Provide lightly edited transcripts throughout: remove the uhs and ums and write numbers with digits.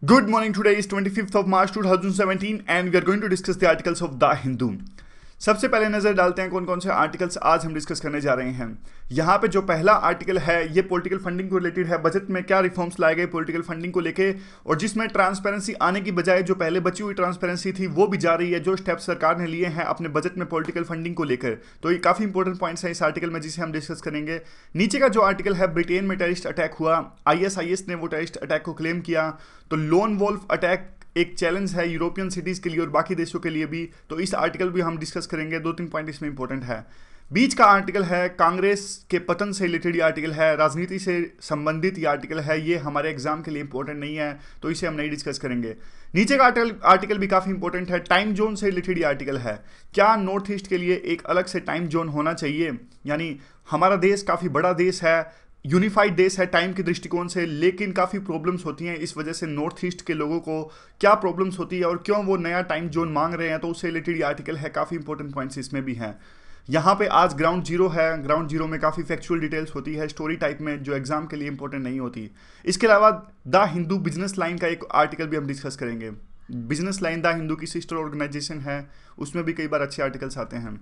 Good morning. Today is 25th of March 2017 and we are going to discuss the articles of The Hindu. सबसे पहले नजर डालते हैं कौन कौन से आर्टिकल्स आज हम डिस्कस करने जा रहे हैं। यहाँ पे जो पहला आर्टिकल है ये पॉलिटिकल फंडिंग को रिलेटेड है। बजट में क्या रिफॉर्म्स लाए गए पॉलिटिकल फंडिंग को लेके, और जिसमें ट्रांसपेरेंसी आने की बजाय जो पहले बची हुई ट्रांसपेरेंसी थी वो भी जा रही है। जो स्टेप्स सरकार ने लिए हैं अपने बजट में पॉलिटिकल फंडिंग को लेकर, तो ये काफी इंपॉर्टेंट पॉइंट्स हैं इस आर्टिकल में जिसे हम डिस्कस करेंगे। नीचे का जो आर्टिकल है, ब्रिटेन में टेररिस्ट अटैक हुआ, आईएसआईएस ने वो टेररिस्ट अटैक को क्लेम किया, तो लोन वोल्फ अटैक एक चैलेंज है यूरोपियन सिटीज के लिए और बाकी देशों के लिए भी, तो इस आर्टिकल भी हम डिस्कस करेंगे। 2-3 पॉइंट इसमें इंपॉर्टेंट है। बीच का आर्टिकल है कांग्रेस के पतन से रिलेटेड ये आर्टिकल है, राजनीति से संबंधित ये आर्टिकल है। ये हमारे एग्जाम के लिए इंपॉर्टेंट नहीं है तो इसे हम नहीं डिस्कस करेंगे। नीचे का आर्टिकल भी काफी इंपॉर्टेंट है, टाइम जोन से रिलेटेड ये आर्टिकल है। क्या नॉर्थ ईस्ट के लिए एक अलग से टाइम जोन होना चाहिए? यानी हमारा देश काफी बड़ा देश है, यूनिफाइड देश है टाइम के दृष्टिकोण से, लेकिन काफ़ी प्रॉब्लम्स होती हैं। इस वजह से नॉर्थ ईस्ट के लोगों को क्या प्रॉब्लम्स होती है और क्यों वो नया टाइम जोन मांग रहे हैं, तो उससे रिलेटेड आर्टिकल है। काफ़ी इंपॉर्टेंट पॉइंट्स इसमें भी हैं। यहाँ पे आज ग्राउंड जीरो है, ग्राउंड जीरो में काफ़ी फैक्चुअल डिटेल्स होती है स्टोरी टाइप में, जो एग्जाम के लिए इंपॉर्टेंट नहीं होती। इसके अलावा द हिंदू बिजनेस लाइन का एक आर्टिकल भी हम डिस्कस करेंगे। बिजनेस लाइन द हिंदू की सिस्टर ऑर्गेनाइजेशन है, उसमें भी कई बार अच्छे आर्टिकल्स आते हैं।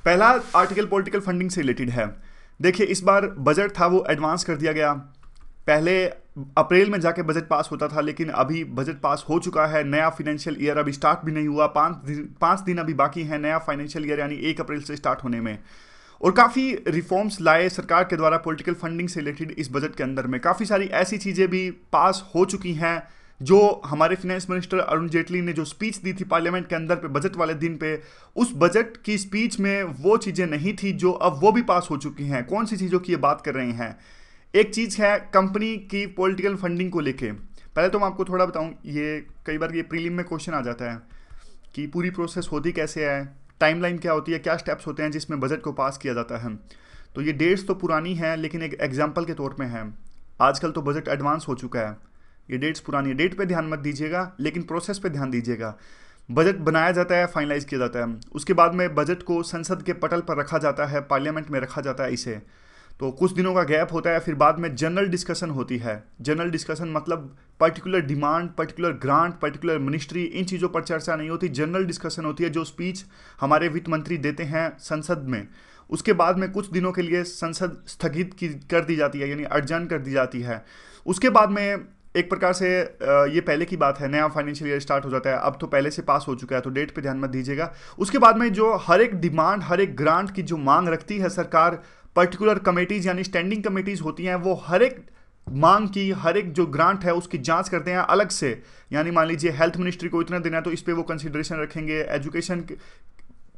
पहला आर्टिकल पॉलिटिकल फंडिंग से रिलेटेड है। देखिए, इस बार बजट था वो एडवांस कर दिया गया। पहले अप्रैल में जाके बजट पास होता था, लेकिन अभी बजट पास हो चुका है। नया फाइनेंशियल ईयर अभी स्टार्ट भी नहीं हुआ, 5 दिन अभी बाकी हैं नया फाइनेंशियल ईयर यानी 1 अप्रैल से स्टार्ट होने में। और काफ़ी रिफॉर्म्स लाए सरकार के द्वारा पॉलिटिकल फंडिंग से रिलेटेड इस बजट के अंदर में। काफ़ी सारी ऐसी चीज़ें भी पास हो चुकी हैं जो हमारे फाइनेंस मिनिस्टर अरुण जेटली ने जो स्पीच दी थी पार्लियामेंट के अंदर पे बजट वाले दिन पे, उस बजट की स्पीच में वो चीज़ें नहीं थी जो अब वो भी पास हो चुकी हैं। कौन सी चीज़ों की ये बात कर रहे हैं? एक चीज़ है कंपनी की पॉलिटिकल फंडिंग को लेके। पहले तो मैं आपको थोड़ा बताऊं, ये कई बार ये प्रीलिम में क्वेश्चन आ जाता है कि पूरी प्रोसेस होती कैसे है, टाइमलाइन क्या होती है, क्या स्टेप्स होते हैं जिसमें बजट को पास किया जाता है। तो ये डेट्स तो पुरानी हैं, लेकिन एक एग्जाम्पल के तौर पर है। आजकल तो बजट एडवांस हो चुका है, ये डेट्स पुरानी है। डेट पे ध्यान मत दीजिएगा, लेकिन प्रोसेस पे ध्यान दीजिएगा। बजट बनाया जाता है, फाइनलाइज किया जाता है, उसके बाद में बजट को संसद के पटल पर रखा जाता है, पार्लियामेंट में रखा जाता है इसे। तो कुछ दिनों का गैप होता है, फिर बाद में जनरल डिस्कशन होती है। जनरल डिस्कशन मतलब particular demand, particular grant, particular ministry, इन चीज़ों पर चर्चा नहीं होती। जनरल डिस्कशन होती है, जो स्पीच हमारे वित्त मंत्री देते हैं संसद में। उसके बाद में कुछ दिनों के लिए संसद स्थगित कर दी जाती है, यानी अडजर्न कर दी जाती है। उसके बाद में एक प्रकार से ये पहले की बात है, नया फाइनेंशियल ईयर स्टार्ट हो जाता है। अब तो पहले से पास हो चुका है, तो डेट पे ध्यान मत दीजिएगा। उसके बाद में जो हर एक डिमांड, हर एक ग्रांट की जो मांग रखती है सरकार, पर्टिकुलर कमेटीज यानी स्टैंडिंग कमेटीज होती हैं, वो हर एक मांग की, हर एक जो ग्रांट है उसकी जांच करते हैं अलग से। यानी मान लीजिए हेल्थ मिनिस्ट्री को इतना देना है तो इस पर वो कंसिडरेशन रखेंगे, एजुकेशन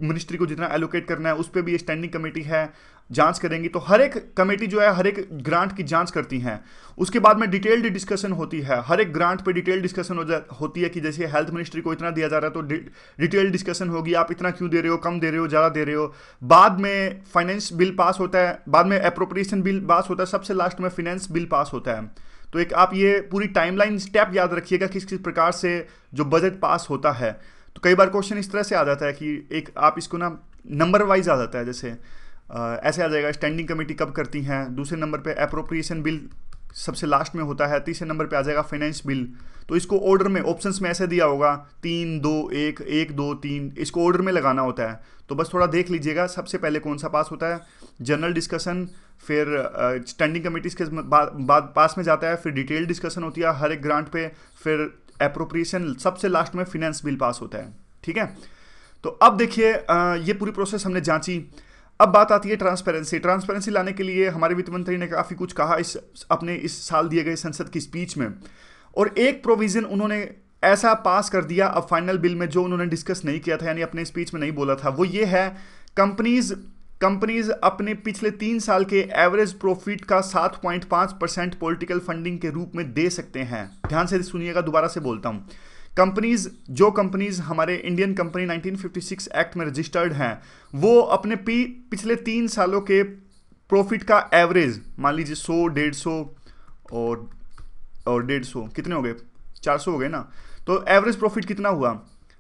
मिनिस्ट्री को जितना एलोकेट करना है उस पर भी स्टैंडिंग कमेटी है, जांच करेंगी। तो हर एक कमेटी जो है हर एक ग्रांट की जांच करती हैं। उसके बाद में डिटेल्ड डिस्कशन होती है, हर एक ग्रांट पे डिटेल्ड डिस्कशन होती है कि जैसे हेल्थ मिनिस्ट्री को इतना दिया जा रहा है तो डिटेल्ड डिस्कशन होगी, आप इतना क्यों दे रहे हो, कम दे रहे हो, ज़्यादा दे रहे हो। बाद में फाइनेंस बिल पास होता है, बाद में अप्रोप्रिएशन बिल पास होता है, सबसे लास्ट में फाइनेंस बिल पास होता है। तो एक आप ये पूरी टाइमलाइन स्टेप याद रखिएगा किस किस प्रकार से जो बजट पास होता है। तो कई बार क्वेश्चन इस तरह से आ जाता है कि एक आप इसको ना नंबर वाइज आ जाता है, जैसे ऐसे आ जाएगा, स्टैंडिंग कमेटी कब करती हैं, दूसरे नंबर पे अप्रोप्रिएशन बिल सबसे लास्ट में होता है, तीसरे नंबर पे आ जाएगा फाइनेंस बिल। तो इसको ऑर्डर में ऑप्शंस में ऐसे दिया होगा 3 2 1 1 2 3, इसको ऑर्डर में लगाना होता है। तो बस थोड़ा देख लीजिएगा सबसे पहले कौन सा पास होता है, जनरल डिस्कशन, फिर स्टैंडिंग कमेटीज के बाद पास में जाता है, फिर डिटेल डिस्कशन होती है हर एक ग्रांट पे, फिर एप्रोप्रिएशन, सबसे लास्ट में फाइनेंस बिल पास होता है। ठीक है, तो अब देखिए ये पूरी प्रोसेस हमने जांची। अब बात आती है ट्रांसपेरेंसी। ट्रांसपेरेंसी लाने के लिए हमारे वित्त मंत्री ने काफ़ी कुछ कहा अपने इस साल दिए गए संसद की स्पीच में, और एक प्रोविज़न उन्होंने ऐसा पास कर दिया अब फाइनल बिल में जो उन्होंने डिस्कस नहीं किया था, यानी अपने स्पीच में नहीं बोला था। वो ये है, कंपनीज अपने पिछले 3 साल के एवरेज प्रॉफिट का 7.5% पॉलिटिकल फंडिंग के रूप में दे सकते हैं। ध्यान से सुनिएगा, दोबारा से बोलता हूँ। कंपनीज हमारे इंडियन कंपनी 1956 एक्ट में रजिस्टर्ड हैं, वो अपने पिछले 3 सालों के प्रॉफिट का एवरेज, मान लीजिए 100, 150 और 150, कितने हो गए, 400 हो गए ना। तो एवरेज प्रॉफिट कितना हुआ?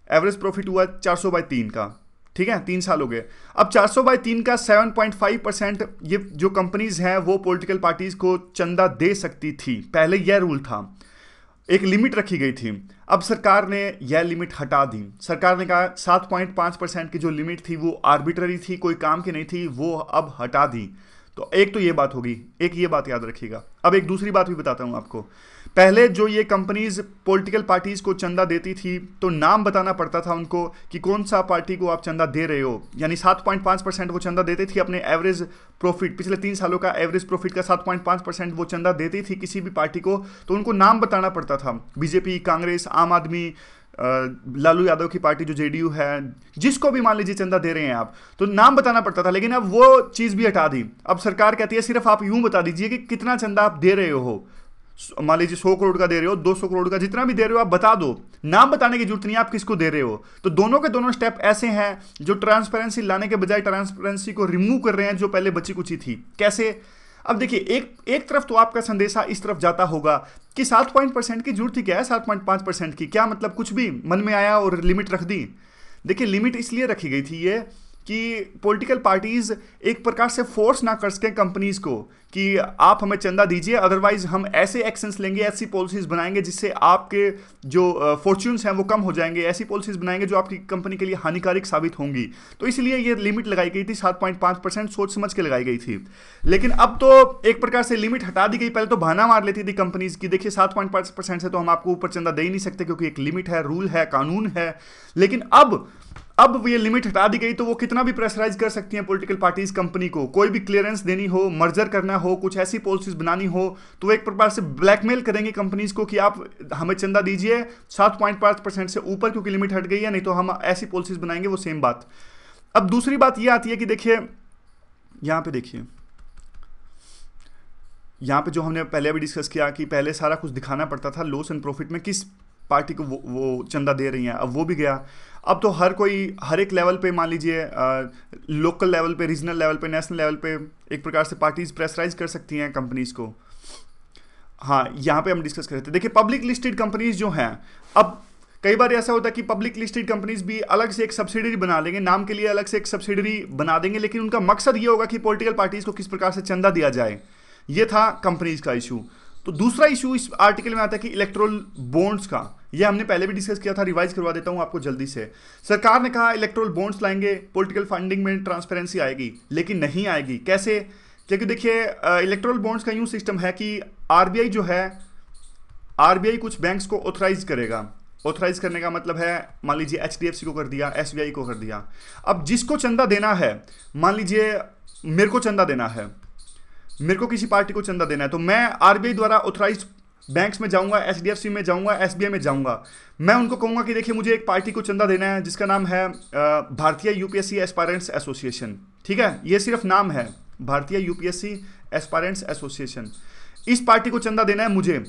एवरेज प्रॉफिट हुआ 400/3 का। ठीक है, 3 साल हो गए। अब 400/3 का 7.5% ये जो कंपनीज हैं वो पॉलिटिकल पार्टीज को चंदा दे सकती थी, पहले यह रूल था। एक लिमिट रखी गई थी। अब सरकार ने यह लिमिट हटा दी। सरकार ने कहा 7.5% की जो लिमिट थी वो आर्बिट्ररी थी, कोई काम की नहीं थी, वो अब हटा दी। तो एक तो ये बात होगी, एक ये बात याद रखिएगा। अब एक दूसरी बात भी बताता हूं आपको। पहले जो ये कंपनीज पॉलिटिकल पार्टीज को चंदा देती थी तो नाम बताना पड़ता था उनको कि कौन सा पार्टी को आप चंदा दे रहे हो। यानी 7.5% वो चंदा देती थी अपने एवरेज प्रॉफिट, पिछले 3 सालों का एवरेज प्रॉफिट का 7.5% वो चंदा देती थी किसी भी पार्टी को, तो उनको नाम बताना पड़ता था। बीजेपी, कांग्रेस, आम आदमी, लालू यादव की पार्टी जो जेडीयू है, जिसको भी मान लीजिए चंदा दे रहे हैं आप, तो नाम बताना पड़ता था। लेकिन अब वो चीज़ भी हटा दी। अब सरकार कहती है सिर्फ आप यूं बता दीजिए कि कितना चंदा आप दे रहे हो। मान लीजिए 100 करोड़ का दे रहे हो, 200 करोड़ का, जितना भी दे रहे हो आप बता दो, नाम बताने की जरूरत नहीं है आप किसको दे रहे हो। तो दोनों के दोनों स्टेप ऐसे हैं जो ट्रांसपेरेंसी लाने के बजाय ट्रांसपेरेंसी को रिमूव कर रहे हैं जो पहले बची कुची थी। कैसे? अब देखिए, एक तरफ तो आपका संदेशा इस तरफ जाता होगा कि 7% की जरूरत ही क्या है, 7.5% की क्या मतलब, कुछ भी मन में आया और लिमिट रख दी। देखिए, लिमिट इसलिए रखी गई थी ये कि पॉलिटिकल पार्टीज एक प्रकार से फोर्स ना कर सकें कंपनीज को कि आप हमें चंदा दीजिए, अदरवाइज हम ऐसे एक्शंस लेंगे, ऐसी पॉलिसीज बनाएंगे जिससे आपके जो फॉर्च्यून्स हैं वो कम हो जाएंगे, ऐसी पॉलिसीज बनाएंगे जो आपकी कंपनी के लिए हानिकारक साबित होंगी। तो इसलिए ये लिमिट लगाई गई थी, 7.5% सोच समझ के लगाई गई थी। लेकिन अब तो एक प्रकार से लिमिट हटा दी गई। पहले तो बहाना मार लेती थी कंपनीज की, देखिए 7.5% से तो हम आपको ऊपर चंदा दे ही नहीं सकते क्योंकि एक लिमिट है, रूल है, कानून है। लेकिन अब ये लिमिट हटा दी गई तो वो कितना भी प्रेशराइज कर सकती हैं पॉलिटिकल पार्टीज कंपनी को। कोई भी क्लियरेंस देनी हो, मर्जर करना हो, कुछ ऐसी पॉलिसीज बनानी हो, तो एक प्रकार से ब्लैकमेल करेंगे कंपनीज को कि आप हमें चंदा दीजिए 7.5% से ऊपर, क्योंकि लिमिट हट गई है, नहीं तो हम ऐसी पॉलिसीज बनाएंगे। वो सेम बात। अब दूसरी बात ये आती है कि देखिए यहां पे, देखिए यहां पे जो हमने पहले अभी डिस्कस किया कि पहले सारा कुछ दिखाना पड़ता था लॉस एंड प्रॉफिट में किस पार्टी को वो चंदा दे रही हैं, अब वो भी गया। अब तो हर एक लेवल पे, मान लीजिए लोकल लेवल पे, रीजनल लेवल पे, नेशनल लेवल पे एक प्रकार से पार्टीज प्रेशराइज कर सकती हैं कंपनीज को। हाँ, यहाँ पे हम डिस्कस कर रहे थे। देखिए, पब्लिक लिस्टेड कंपनीज जो हैं, अब कई बार ऐसा होता है कि पब्लिक लिस्टेड कंपनीज भी अलग से एक सब्सिडरी बना लेंगे, नाम के लिए अलग से एक सब्सिडरी बना देंगे, लेकिन उनका मकसद ये होगा कि पॉलिटिकल पार्टीज को किस प्रकार से चंदा दिया जाए। ये था कंपनीज का इशू। तो दूसरा इशू इस आर्टिकल में आता है कि इलेक्टोरल बॉन्ड्स का। ये हमने पहले भी डिस्कस किया था, रिवाइज करवा देता हूं आपको जल्दी से। सरकार ने कहा इलेक्टोरल बॉन्ड्स लाएंगे, पॉलिटिकल फंडिंग में ट्रांसपेरेंसी आएगी, लेकिन नहीं आएगी। कैसे? क्योंकि देखिए, इलेक्टोरल बॉन्ड्स का यूं सिस्टम है कि आरबीआई जो है, आरबीआई कुछ बैंक्स को ऑथराइज करेगा। ऑथराइज करने का मतलब है, मान लीजिए एचडीएफसी को कर दिया, एसबीआई को कर दिया। अब जिसको चंदा देना है, मान लीजिए मेरे को चंदा देना है, मेरे को किसी पार्टी को चंदा देना है, तो मैं आरबीआई द्वारा ऑथराइज बैंक्स में जाऊंगा, एचडीएफसी में जाऊंगा, एसबीआई में जाऊंगा। मैं उनको कहूंगा कि देखिए मुझे एक पार्टी को चंदा देना है जिसका नाम है भारतीय यूपीएससी एस्पायरेंट्स एसोसिएशन। ठीक है, ये सिर्फ नाम है, भारतीय यूपीएससी एस्पायरेंट्स एसोसिएशन। इस पार्टी को चंदा देना है मुझे।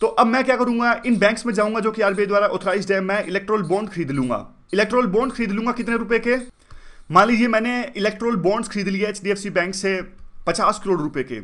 तो अब मैं क्या करूंगा, इन बैंक्स में जाऊंगा जो कि आरबीआई द्वारा ऑथराइज्ड है, मैं इलेक्टोरल बॉन्ड खरीद लूंगा। इलेक्टोरल बॉन्ड खरीद लूंगा कितने रुपए के? मान लीजिए मैंने इलेक्टोरल बॉन्ड्स खरीद लिए एचडीएफसी बैंक से 50 करोड़ रुपए के।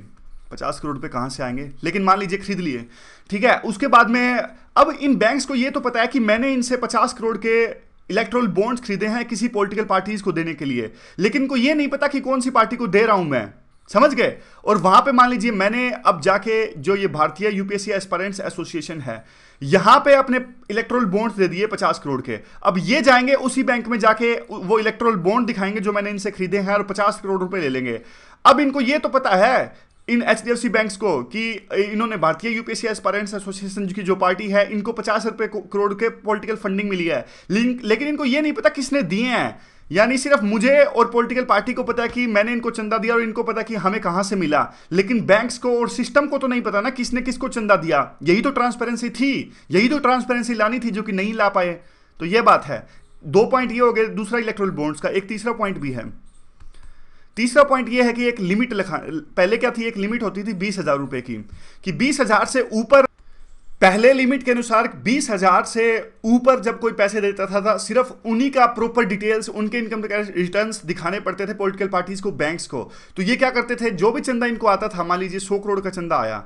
50 करोड़ रुपए कहां से आएंगे, लेकिन मान लीजिए खरीद लिए। ठीक है, उसके बाद में अब इन बैंक्स को ये तो पता है कि मैंने इनसे 50 करोड़ के इलेक्टोरल बॉन्ड्स खरीदे हैं किसी पॉलिटिकल पार्टीज को देने के लिए, लेकिन इनको ये नहीं पता कि कौन सी पार्टी को दे रहा हूं मैं। समझ गए? और वहां पे मान लीजिए मैंने अब जाके जो ये भारतीय यूपीएससी एस्पायरेंट्स एसोसिएशन है, यहां पे अपने इलेक्टोरल बॉन्ड्स दे दिए 50 करोड़ के। अब ये जाएंगे उसी बैंक में जाके वो इलेक्टोरल बॉन्ड दिखाएंगे जो मैंने इनसे खरीदे हैं और 50 करोड़ रुपए ले लेंगे। अब इनको ये तो पता है इन एचडीएफसी बैंक्स को कि इन्होंने भारतीय यूपीएससी एस्पायरेंट्स एसोसिएशन की जो पार्टी है, इनको 50 करोड़ के पॉलिटिकल फंडिंग मिली है, लेकिन इनको ये नहीं पता किसने दिए हैं। यानी सिर्फ मुझे और पॉलिटिकल पार्टी को पता है कि मैंने इनको चंदा दिया और इनको पता कि हमें कहां से मिला, लेकिन बैंक्स को और सिस्टम को तो नहीं पता ना किसने किसको चंदा दिया। यही तो ट्रांसपेरेंसी थी, यही तो ट्रांसपेरेंसी लानी थी जो कि नहीं ला पाए। तो ये बात है। 2 पॉइंट ये हो गए दूसरा इलेक्टोरल बॉन्ड्स का। एक तीसरा पॉइंट भी है। तीसरा पॉइंट ये है कि एक लिमिट पहले क्या थी, एक लिमिट होती थी 20,000 रुपए की, कि 20,000 से ऊपर, पहले लिमिट के अनुसार 20,000 से ऊपर जब कोई पैसे देता था सिर्फ उन्हीं का प्रॉपर डिटेल्स, उनके इनकम टैक्स रिटर्न्स दिखाने पड़ते थे पॉलिटिकल पार्टीज को, बैंक्स को। तो ये क्या करते थे, जो भी चंदा इनको आता था, मान लीजिए 100 करोड़ का चंदा आया,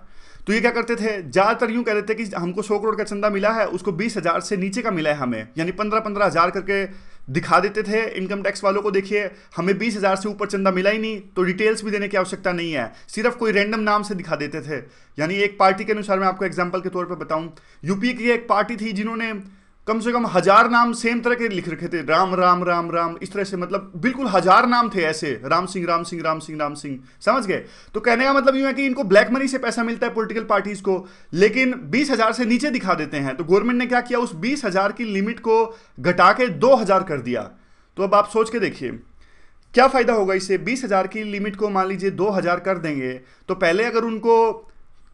तो ये क्या करते थे, ज्यादातर यूं कहते थे कि हमको 100 करोड़ का चंदा मिला है, उसको 20,000 से नीचे का मिला है हमें, यानी 15-15 हज़ार करके दिखा देते थे इनकम टैक्स वालों को, देखिए हमें 20,000 से ऊपर चंदा मिला ही नहीं, तो डिटेल्स भी देने की आवश्यकता नहीं है, सिर्फ कोई रैंडम नाम से दिखा देते थे। यानी एक पार्टी के अनुसार, मैं आपको एग्जांपल के तौर पे बताऊं, यूपी की एक पार्टी थी जिन्होंने कम से कम 1000 नाम सेम तरह के लिख रखे थे, राम राम राम राम, इस तरह से, मतलब बिल्कुल 1000 नाम थे ऐसे, राम सिंह राम सिंह राम सिंह राम सिंह, समझ गए। तो कहने का मतलब यूं है कि इनको ब्लैक मनी से पैसा मिलता है पॉलिटिकल पार्टीज को, लेकिन 20,000 से नीचे दिखा देते हैं। तो गवर्नमेंट ने क्या किया, उस 20,000 की लिमिट को घटा के 2,000 कर दिया। तो अब आप सोच के देखिए क्या फायदा होगा इससे। 20,000 की लिमिट को मान लीजिए 2,000 कर देंगे, तो पहले अगर उनको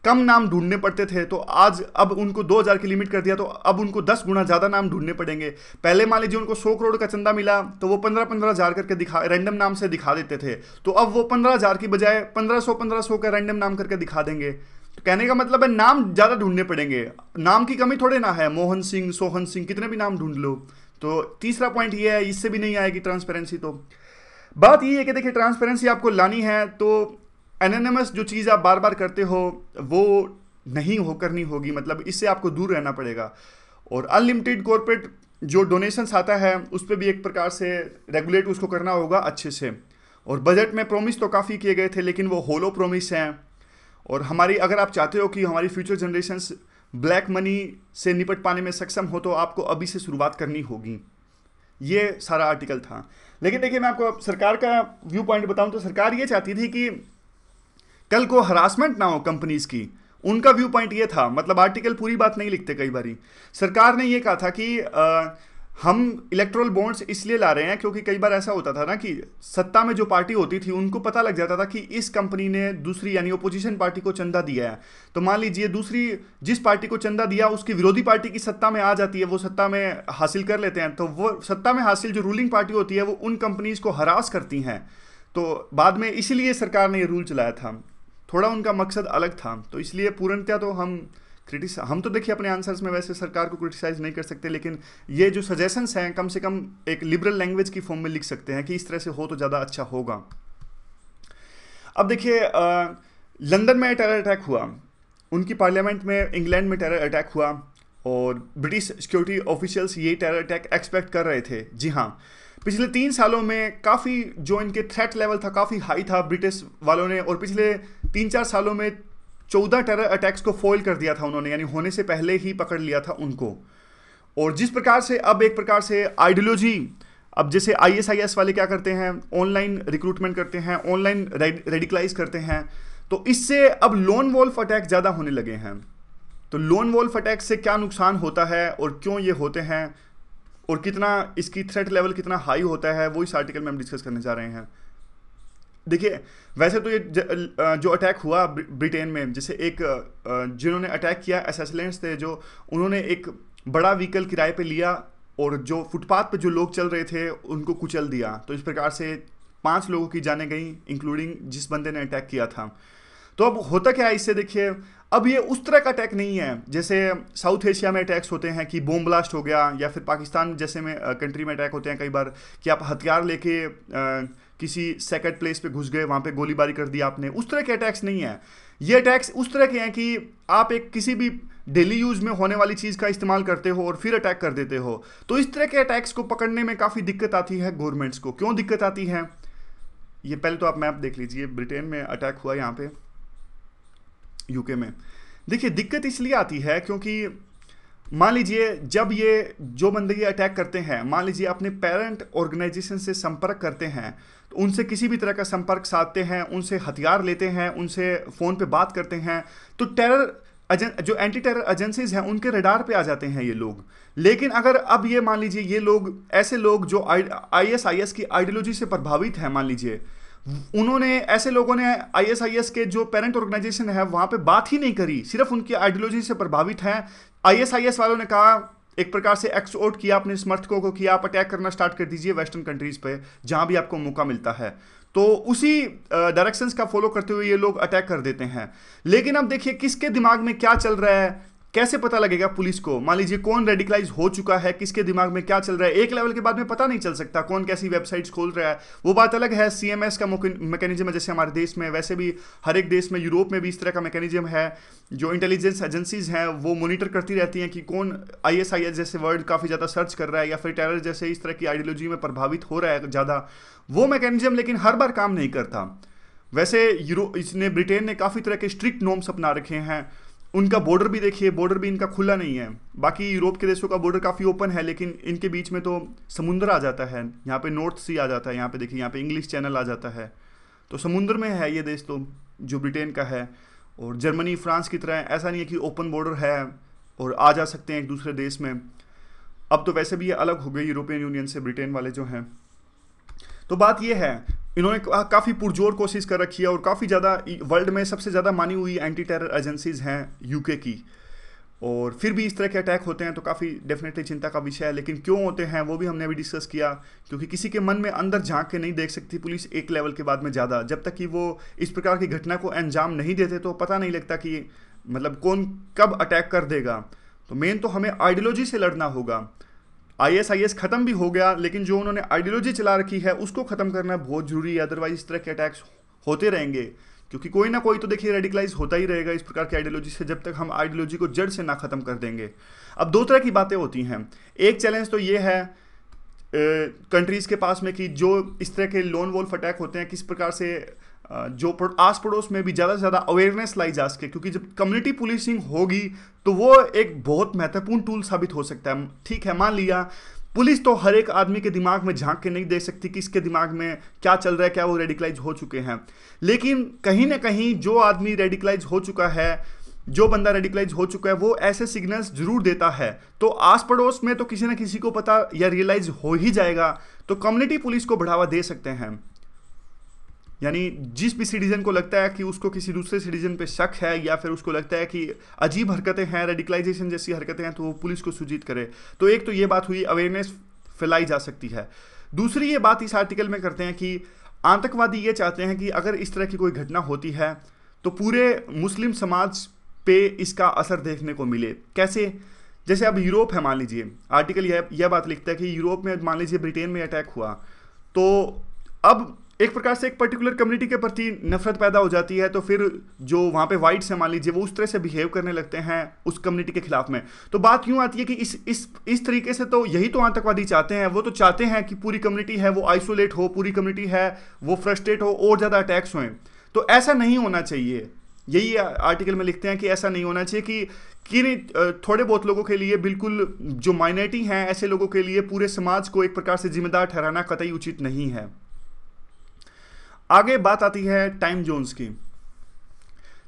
कम नाम ढूंढने पड़ते थे, तो आज अब उनको 2,000 की लिमिट कर दिया, तो अब उनको 10 गुना ज़्यादा नाम ढूंढने पड़ेंगे। पहले मान लीजिए उनको 100 करोड़ का चंदा मिला, तो वो 15,000 करके रैंडम नाम से दिखा देते थे, तो अब वो 15,000 की बजाय 1,500 का रैंडम नाम करके दिखा देंगे। तो कहने का मतलब है नाम ज़्यादा ढूंढने पड़ेंगे, नाम की कमी थोड़े ना है, मोहन सिंह, सोहन सिंह, कितने भी नाम ढूंढ लो। तो तीसरा पॉइंट ये है, इससे भी नहीं आएगी ट्रांसपेरेंसी। तो बात ये है कि देखिए ट्रांसपेरेंसी आपको लानी है तो एनोनिमस जो चीज़ आप बार बार करते हो वो नहीं हो करनी होगी, मतलब इससे आपको दूर रहना पड़ेगा। और अनलिमिटेड कॉर्पोरेट जो डोनेशंस आता है उस पर भी एक प्रकार से रेगुलेट उसको करना होगा अच्छे से। और बजट में प्रोमिस तो काफ़ी किए गए थे, लेकिन वो होलो प्रोमिस हैं। और हमारी, अगर आप चाहते हो कि हमारी फ्यूचर जनरेशन्स ब्लैक मनी से निपट पाने में सक्षम हो, तो आपको अभी से शुरुआत करनी होगी। ये सारा आर्टिकल था। लेकिन देखिए मैं आपको सरकार का व्यू पॉइंट बताऊं, तो सरकार ये चाहती थी कि कल को हरासमेंट ना हो कंपनीज की, उनका व्यू पॉइंट ये था। मतलब आर्टिकल पूरी बात नहीं लिखते कई बारी। सरकार ने ये कहा था कि हम इलेक्टोरल बॉन्ड्स इसलिए ला रहे हैं क्योंकि कई बार ऐसा होता था ना कि सत्ता में जो पार्टी होती थी उनको पता लग जाता था कि इस कंपनी ने दूसरी यानी ओपोजिशन पार्टी को चंदा दिया है। तो मान लीजिए दूसरी जिस पार्टी को चंदा दिया उसकी विरोधी पार्टी की सत्ता में आ जाती है, वो सत्ता में हासिल कर लेते हैं, तो वो सत्ता में हासिल जो रूलिंग पार्टी होती है वो उन कंपनीज को हरास करती हैं। तो बाद में इसीलिए सरकार ने ये रूल चलाया था, थोड़ा उनका मकसद अलग था। तो इसलिए पूर्णतः तो हम तो देखिए अपने आंसर्स में वैसे सरकार को क्रिटिसाइज नहीं कर सकते, लेकिन ये जो सजेशंस हैं कम से कम एक लिबरल लैंग्वेज की फॉर्म में लिख सकते हैं कि इस तरह से हो तो ज़्यादा अच्छा होगा। अब देखिए लंदन में टेरर अटैक हुआ, उनकी पार्लियामेंट में इंग्लैंड में टेरर अटैक हुआ, और ब्रिटिश सिक्योरिटी ऑफिशियल्स ये टेरर अटैक एक्सपेक्ट कर रहे थे। जी हाँ, पिछले 3 सालों में काफ़ी जो इनके थ्रेट लेवल था काफ़ी हाई था ब्रिटिश वालों ने, और पिछले 3-4 सालों में 14 टेरर अटैक्स को फॉइल कर दिया था उन्होंने, यानी होने से पहले ही पकड़ लिया था उनको। और जिस प्रकार से अब एक प्रकार से आइडियोलॉजी, अब जैसे ISIS वाले क्या करते हैं, ऑनलाइन रिक्रूटमेंट करते हैं, ऑनलाइन रेडिकलाइज करते हैं, तो इससे अब लोन वॉल्फ अटैक ज़्यादा होने लगे हैं। तो लोन वॉल्फ अटैक से क्या नुकसान होता है और क्यों ये होते हैं और कितना इसकी थ्रेट लेवल कितना हाई होता है, वो इस आर्टिकल में हम डिस्कस करने जा रहे हैं। देखिए वैसे तो ये जो अटैक हुआ ब्रिटेन में, जैसे एक जिन्होंने अटैक किया असैसिनेट्स थे, जो उन्होंने एक बड़ा व्हीकल किराए पे लिया और जो फुटपाथ पे जो लोग चल रहे थे उनको कुचल दिया। तो इस प्रकार से 5 लोगों की जानें गई, इंक्लूडिंग जिस बंदे ने अटैक किया था। तो अब होता क्या है इससे, देखिए अब ये उस तरह का अटैक नहीं है जैसे साउथ एशिया में अटैक्स होते हैं कि बॉम्ब ब्लास्ट हो गया, या फिर पाकिस्तान जैसे में कंट्री में अटैक होते हैं कई बार कि आप हथियार लेके किसी सेक्रेट प्लेस पे घुस गए, वहाँ पे गोलीबारी कर दी आपने। उस तरह के अटैक्स नहीं है। ये अटैक्स उस तरह के हैं कि आप एक किसी भी डेली यूज में होने वाली चीज़ का इस्तेमाल करते हो और फिर अटैक कर देते हो। तो इस तरह के अटैक्स को पकड़ने में काफ़ी दिक्कत आती है गवर्नमेंट्स को। क्यों दिक्कत आती है, ये पहले तो आप मैप देख लीजिए। ब्रिटेन में अटैक हुआ, यहाँ पे यूके में। देखिए दिक्कत इसलिए आती है क्योंकि मान लीजिए जब ये जो बंदे ये अटैक करते हैं, मान लीजिए अपने पेरेंट ऑर्गेनाइजेशन से संपर्क करते हैं, तो उनसे किसी भी तरह का संपर्क साधते हैं, उनसे हथियार लेते हैं, उनसे फ़ोन पे बात करते हैं, तो जो एंटी टेरर एजेंसीज हैं उनके रडार पे आ जाते हैं ये लोग। लेकिन अगर अब ये मान लीजिए ये लोग ऐसे लोग जो ISIS की आइडियोलॉजी से प्रभावित हैं, मान लीजिए उन्होंने ऐसे लोगों ने ISIS के जो पेरेंट ऑर्गेनाइजेशन है वहाँ पे बात ही नहीं करी, सिर्फ उनकी आइडियोलॉजी से प्रभावित हैं। ISIS वालों ने कहा, एक प्रकार से एक्सोर्ट किया अपने समर्थकों को कि आप अटैक करना स्टार्ट कर दीजिए वेस्टर्न कंट्रीज पे जहाँ भी आपको मौका मिलता है। तो उसी डायरेक्शंस का फॉलो करते हुए ये लोग अटैक कर देते हैं। लेकिन अब देखिए किसके दिमाग में क्या चल रहा है, कैसे पता लगेगा पुलिस को? मान लीजिए कौन रेडिकलाइज हो चुका है, किसके दिमाग में क्या चल रहा है, एक लेवल के बाद में पता नहीं चल सकता कौन कैसी वेबसाइट्स खोल रहा है। वो बात अलग है, CMS का मैकेनिज्म है जैसे हमारे देश में, वैसे भी हर एक देश में, यूरोप में भी इस तरह का मैकेनिज्म है। जो इंटेलिजेंस एजेंसीज हैं वो मॉनिटर करती रहती हैं कि कौन ISIS जैसे वर्ड काफ़ी ज़्यादा सर्च कर रहा है, या फिर टेरर जैसे इस तरह की आइडियोलॉजी में प्रभावित हो रहा है ज़्यादा। वो मैकेनिज्म लेकिन हर बार काम नहीं करता। वैसे इसने ब्रिटेन ने काफ़ी तरह के स्ट्रिक्ट नॉर्म्स अपना रखे हैं। उनका बॉर्डर भी देखिए, बॉर्डर भी इनका खुला नहीं है। बाकी यूरोप के देशों का बॉर्डर काफ़ी ओपन है, लेकिन इनके बीच में तो समुद्र आ जाता है। यहाँ पे नॉर्थ सी आ जाता है, यहाँ पे देखिए, यहाँ पे इंग्लिश चैनल आ जाता है, तो समुद्र में है ये देश तो, जो ब्रिटेन का है। और जर्मनी, फ्रांस की तरह ऐसा नहीं है कि ओपन बॉर्डर है और आ जा सकते हैं एक दूसरे देश में। अब तो वैसे भी ये अलग हो गई यूरोपियन यूनियन से, ब्रिटेन वाले जो हैं। तो बात ये है, इन्होंने काफ़ी पुरजोर कोशिश कर रखी है, और काफ़ी ज़्यादा वर्ल्ड में सबसे ज़्यादा मानी हुई एंटी टेरर एजेंसीज हैं UK की। और फिर भी इस तरह के अटैक होते हैं तो काफ़ी डेफिनेटली चिंता का विषय है। लेकिन क्यों होते हैं वो भी हमने अभी डिस्कस किया, क्योंकि किसी के मन में अंदर झांक के नहीं देख सकती पुलिस एक लेवल के बाद में ज़्यादा। जब तक कि वो इस प्रकार की घटना को अंजाम नहीं देते तो पता नहीं लगता कि मतलब कौन कब अटैक कर देगा। तो मेन तो हमें आइडियोलॉजी से लड़ना होगा। ISIS ख़त्म भी हो गया, लेकिन जो उन्होंने आइडियोलॉजी चला रखी है उसको ख़त्म करना बहुत जरूरी है। अदरवाइज इस तरह के अटैक्स होते रहेंगे, क्योंकि कोई ना कोई तो देखिए रेडिकलाइज होता ही रहेगा इस प्रकार की आइडियोलॉजी से, जब तक हम आइडियोलॉजी को जड़ से ना ख़त्म कर देंगे। अब दो तरह की बातें होती हैं। एक चैलेंज तो ये है कंट्रीज़ के पास में कि जो इस तरह के लोन वोल्फ अटैक होते हैं, किस प्रकार से जो आस पड़ोस में भी ज़्यादा से ज़्यादा अवेयरनेस लाई जा सके, क्योंकि जब कम्युनिटी पुलिसिंग होगी तो वो एक बहुत महत्वपूर्ण टूल साबित हो सकता है। ठीक है, मान लिया पुलिस तो हर एक आदमी के दिमाग में झांक के नहीं देख सकती कि इसके दिमाग में क्या चल रहा है, क्या वो रेडिकलाइज हो चुके हैं। लेकिन कहीं ना कहीं जो आदमी रेडिकलाइज हो चुका है, जो बंदा रेडिकलाइज हो चुका है, वो ऐसे सिग्नल्स जरूर देता है। तो आस पड़ोस में तो किसी ना किसी को पता या रियलाइज हो ही जाएगा, तो कम्युनिटी पुलिस को बढ़ावा दे सकते हैं। यानी जिस भी सिटीजन को लगता है कि उसको किसी दूसरे सिटीजन पे शक है, या फिर उसको लगता है कि अजीब हरकतें हैं, रेडिकलाइजेशन जैसी हरकतें हैं, तो वो पुलिस को सूचित करे। तो एक तो ये बात हुई, अवेयरनेस फैलाई जा सकती है। दूसरी ये बात इस आर्टिकल में करते हैं कि आतंकवादी ये चाहते हैं कि अगर इस तरह की कोई घटना होती है तो पूरे मुस्लिम समाज पे इसका असर देखने को मिले। कैसे? जैसे अब यूरोप है, मान लीजिए आर्टिकल यह बात लिखता है कि यूरोप में मान लीजिए ब्रिटेन में अटैक हुआ, तो अब एक प्रकार से एक पर्टिकुलर कम्युनिटी के प्रति नफरत पैदा हो जाती है। तो फिर जो वहाँ पे वाइट्स हैं, मान लीजिए, वो उस तरह से बिहेव करने लगते हैं उस कम्युनिटी के खिलाफ में। तो बात यूँ आती है कि इस तरीके से तो यही तो आतंकवादी चाहते हैं। वो तो चाहते हैं कि पूरी कम्युनिटी है वो आइसोलेट हो, पूरी कम्युनिटी है वो फ्रस्ट्रेट हो और ज़्यादा अटैक्स हों। तो ऐसा नहीं होना चाहिए। यही आर्टिकल में लिखते हैं कि ऐसा नहीं होना चाहिए कि थोड़े बहुत लोगों के लिए, बिल्कुल जो माइनॉरिटी हैं, ऐसे लोगों के लिए पूरे समाज को एक प्रकार से जिम्मेदार ठहराना कतई उचित नहीं है। आगे बात आती है टाइम जोन्स की।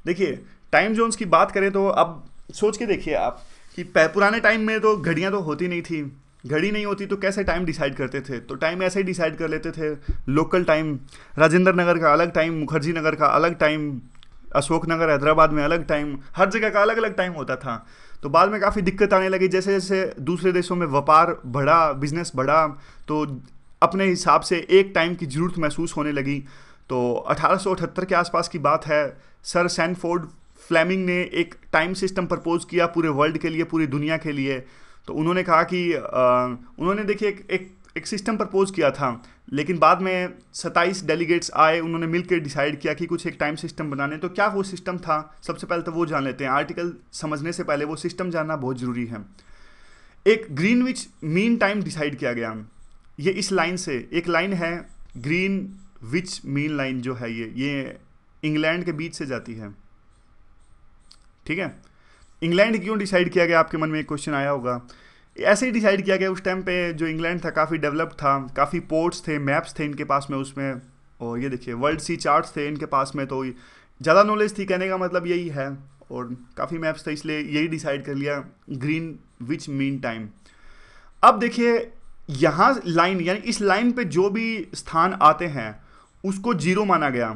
देखिए, टाइम जोन्स की बात करें तो अब सोच के देखिए आप कि पुराने टाइम में तो घड़ियां तो होती नहीं थी। घड़ी नहीं होती तो कैसे टाइम डिसाइड करते थे? तो टाइम ऐसे ही डिसाइड कर लेते थे। लोकल टाइम, राजेंद्र नगर का अलग टाइम, मुखर्जी नगर का अलग टाइम, अशोक नगर हैदराबाद में अलग टाइम, हर जगह का अलग अलग टाइम होता था। तो बाद में काफ़ी दिक्कत आने लगी। जैसे जैसे दूसरे देशों में व्यापार बढ़ा, बिजनेस बढ़ा, तो अपने हिसाब से एक टाइम की ज़रूरत महसूस होने लगी। तो 1878 के आसपास की बात है, सर सैनफोर्ड फ्लेमिंग ने एक टाइम सिस्टम प्रपोज किया पूरे वर्ल्ड के लिए, पूरी दुनिया के लिए। तो उन्होंने कहा कि उन्होंने देखिए एक सिस्टम प्रपोज किया था, लेकिन बाद में 27 डेलीगेट्स आए, उन्होंने मिलकर डिसाइड किया कि कुछ एक टाइम सिस्टम बनाने। तो क्या वो सिस्टम था, सबसे पहले तो वो जान लेते हैं। आर्टिकल समझने से पहले वो सिस्टम जानना बहुत ज़रूरी है। एक ग्रीनविच मीन टाइम डिसाइड किया गया। ये इस लाइन से, एक लाइन है ग्रीनविच मीन लाइन जो है, ये इंग्लैंड के बीच से जाती है। ठीक है, इंग्लैंड क्यों डिसाइड किया गया, आपके मन में एक क्वेश्चन आया होगा। ऐसे ही डिसाइड किया गया, उस टाइम पे जो इंग्लैंड था काफ़ी डेवलप्ड था, काफ़ी पोर्ट्स थे, मैप्स थे इनके पास में उसमें, और ये देखिए वर्ल्ड सी चार्ट्स थे इनके पास में। तो ज़्यादा नॉलेज थी, कहने का मतलब यही है, और काफ़ी मैप्स थे, इसलिए यही डिसाइड कर लिया ग्रीनविच मीन टाइम। अब देखिए यहाँ लाइन, यानी इस लाइन पे जो भी स्थान आते हैं उसको जीरो माना गया।